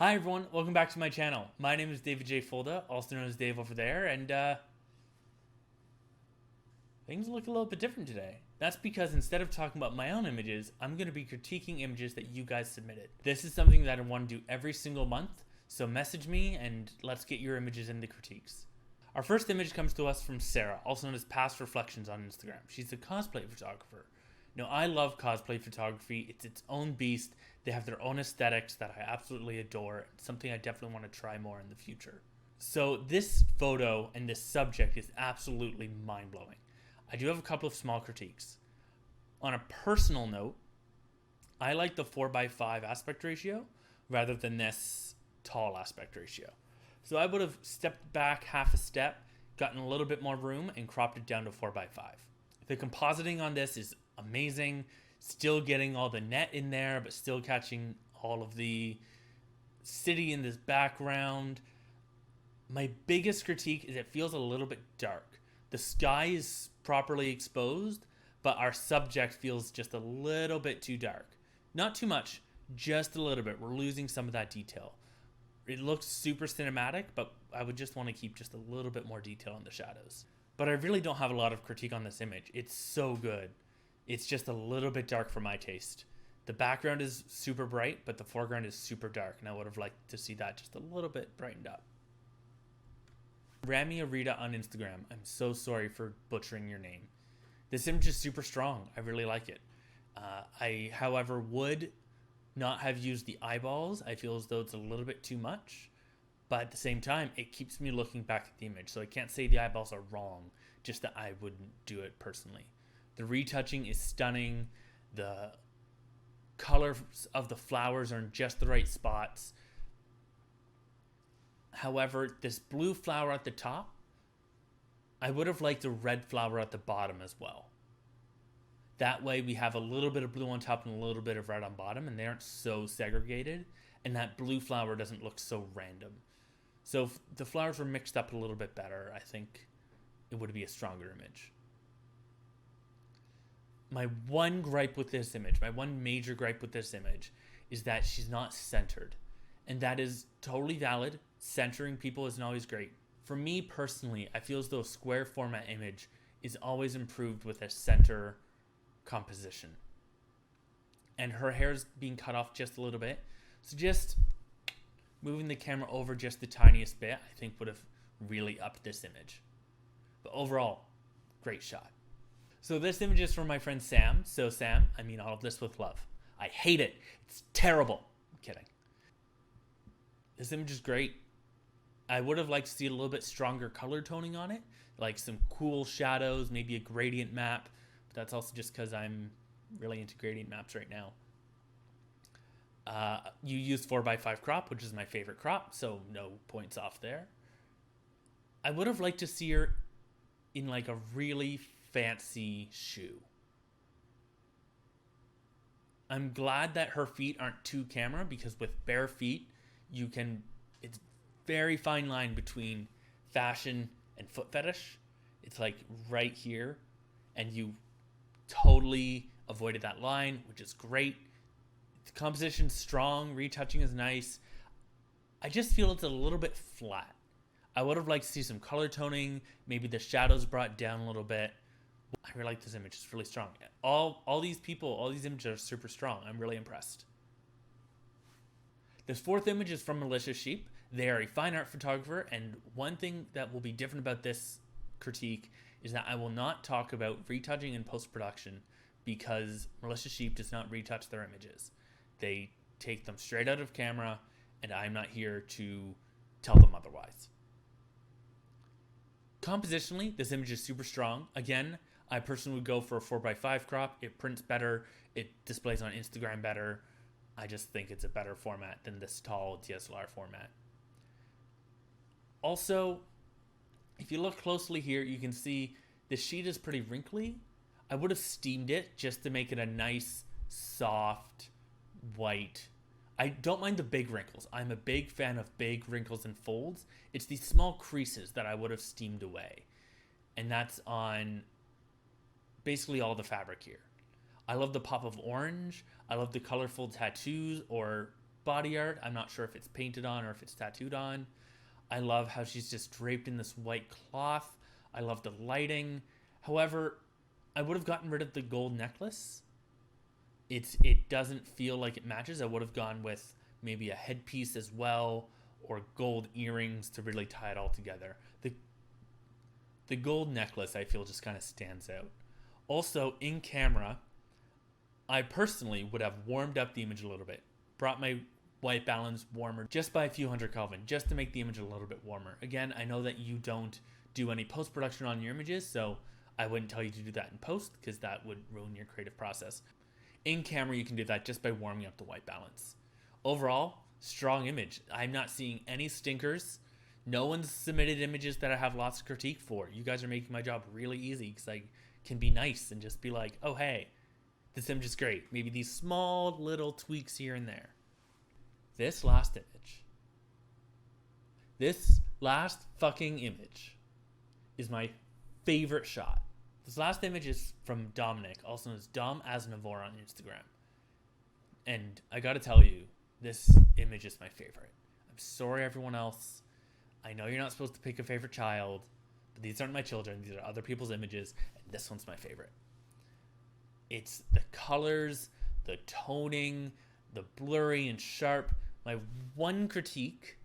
Hi everyone, welcome back to my channel. My name is David J. Folda, also known as DaveOverThere, and things look a little bit different today. That's because instead of talking about my own images, I'm going to be critiquing images that you guys submitted. This is something that I want to do every single month, so message me and let's get your images in the critiques. Our first image comes to us from Sarah, also known as Past Reflections on Instagram. She's a cosplay photographer. Now, I love cosplay photography. It's its own beast. They have their own aesthetics that I absolutely adore. It's something I definitely want to try more in the future. So this photo and this subject is absolutely mind-blowing. I do have a couple of small critiques. On a personal note, I like the 4:5 aspect ratio rather than this tall aspect ratio. So I would have stepped back half a step, gotten a little bit more room, and cropped it down to 4:5. The compositing on this is amazing, still getting all the net in there, but still catching all of the city in this background. My biggest critique is it feels a little bit dark. The sky is properly exposed, but our subject feels just a little bit too dark. Not too much, just a little bit. We're losing some of that detail. It looks super cinematic, but I would just want to keep just a little bit more detail in the shadows. But I really don't have a lot of critique on this image. It's so good. It's just a little bit dark for my taste. The background is super bright, but the foreground is super dark, and I would have liked to see that just a little bit brightened up. Ramya Rita on Instagram. I'm so sorry for butchering your name. This image is super strong. I really like it. I, however, would not have used the eyeballs. I feel as though it's a little bit too much, but at the same time, it keeps me looking back at the image. So I can't say the eyeballs are wrong, just that I wouldn't do it personally. The retouching is stunning. The colors of the flowers are in just the right spots. However, this blue flower at the top, I would have liked a red flower at the bottom as well. That way we have a little bit of blue on top and a little bit of red on bottom, and they aren't so segregated, and that blue flower doesn't look so random. So if the flowers were mixed up a little bit better, I think it would be a stronger image. My one gripe with this image, my one major gripe with this image, is that she's not centered. And that is totally valid. Centering people isn't always great. For me personally, I feel as though a square format image is always improved with a center composition. And her hair's being cut off just a little bit. So just moving the camera over just the tiniest bit, I think would have really upped this image. But overall, great shot. So this image is from my friend Sam. So Sam, I mean all of this with love. I hate it. It's terrible. I'm kidding. This image is great. I would have liked to see a little bit stronger color toning on it, like some cool shadows, maybe a gradient map. But that's also just because I'm really into gradient maps right now. You used 4:5 crop, which is my favorite crop, so no points off there. I would have liked to see her in like a really fancy shoe. I'm glad that her feet aren't too camera, because with bare feet, it's very fine line between fashion and foot fetish. It's like right here, and you totally avoided that line, which is great. The composition's strong, retouching is nice. I just feel it's a little bit flat. I would have liked to see some color toning, maybe the shadows brought down a little bit. I really like this image. It's really strong. All these images are super strong. I'm really impressed. This fourth image is from Militia Sheep. They are a fine art photographer, and one thing that will be different about this critique is that I will not talk about retouching in post-production, because Militia Sheep does not retouch their images. They take them straight out of camera, and I'm not here to tell them otherwise. Compositionally, this image is super strong. Again, I personally would go for a 4:5 crop. It prints better. It displays on Instagram better. I just think it's a better format than this tall DSLR format. Also, if you look closely here, you can see the sheet is pretty wrinkly. I would have steamed it just to make it a nice, soft, white. I don't mind the big wrinkles. I'm a big fan of big wrinkles and folds. It's these small creases that I would have steamed away. And that's on basically all the fabric here. I love the pop of orange. I love the colorful tattoos or body art. I'm not sure if it's painted on or if it's tattooed on. I love how she's just draped in this white cloth. I love the lighting. However, I would have gotten rid of the gold necklace. It doesn't feel like it matches. I would have gone with maybe a headpiece as well, or gold earrings to really tie it all together. The gold necklace, I feel, just kind of stands out. Also, in camera, I personally would have warmed up the image a little bit. Brought my white balance warmer just by a few hundred Kelvin, just to make the image a little bit warmer. Again, I know that you don't do any post-production on your images, so I wouldn't tell you to do that in post because that would ruin your creative process. In camera, you can do that just by warming up the white balance. Overall, strong image. I'm not seeing any stinkers. No one's submitted images that I have lots of critique for. You guys are making my job really easy because I can be nice and just be like, oh, hey, this image is great. Maybe these small little tweaks here and there. This last image. This last fucking image is my favorite shot. This last image is from Dominic, also known as Dom Asnavor on Instagram. And I gotta tell you, this image is my favorite. I'm sorry, everyone else. I know you're not supposed to pick a favorite child, but these aren't my children. These are other people's images, and this one's my favorite. It's the colors, the toning, the blurry and sharp. My one critique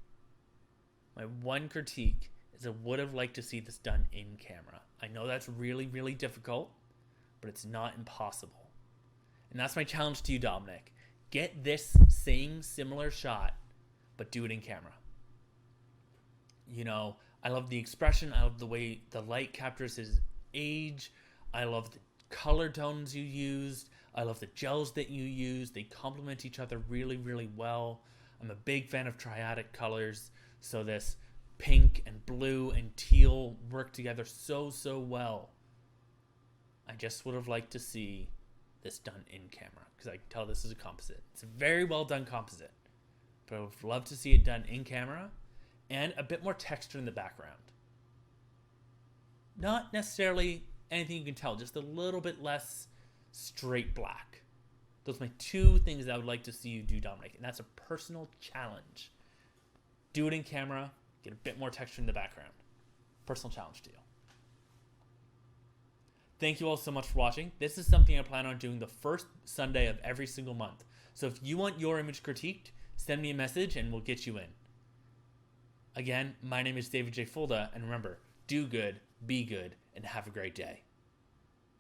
is I would have liked to see this done in camera. I know that's really, really difficult, but it's not impossible. And that's my challenge to you, Dominic. Get this same similar shot, but do it in camera. You know, I love the expression. I love the way the light captures his age. I love the color tones you used. I love the gels that you use. They complement each other really, really well. I'm a big fan of triadic colors. So this pink and blue and teal work together so, so well. I just would have liked to see this done in camera because I can tell this is a composite. It's a very well done composite, but I would love to see it done in camera and a bit more texture in the background. Not necessarily anything you can tell, just a little bit less straight black. Those are my two things that I would like to see you do, Dominic, and that's a personal challenge. Do it in camera, get a bit more texture in the background. Personal challenge to you. Thank you all so much for watching. This is something I plan on doing the first Sunday of every single month. So if you want your image critiqued, send me a message and we'll get you in. Again, my name is David J. Fulda, and remember, do good, be good, and have a great day.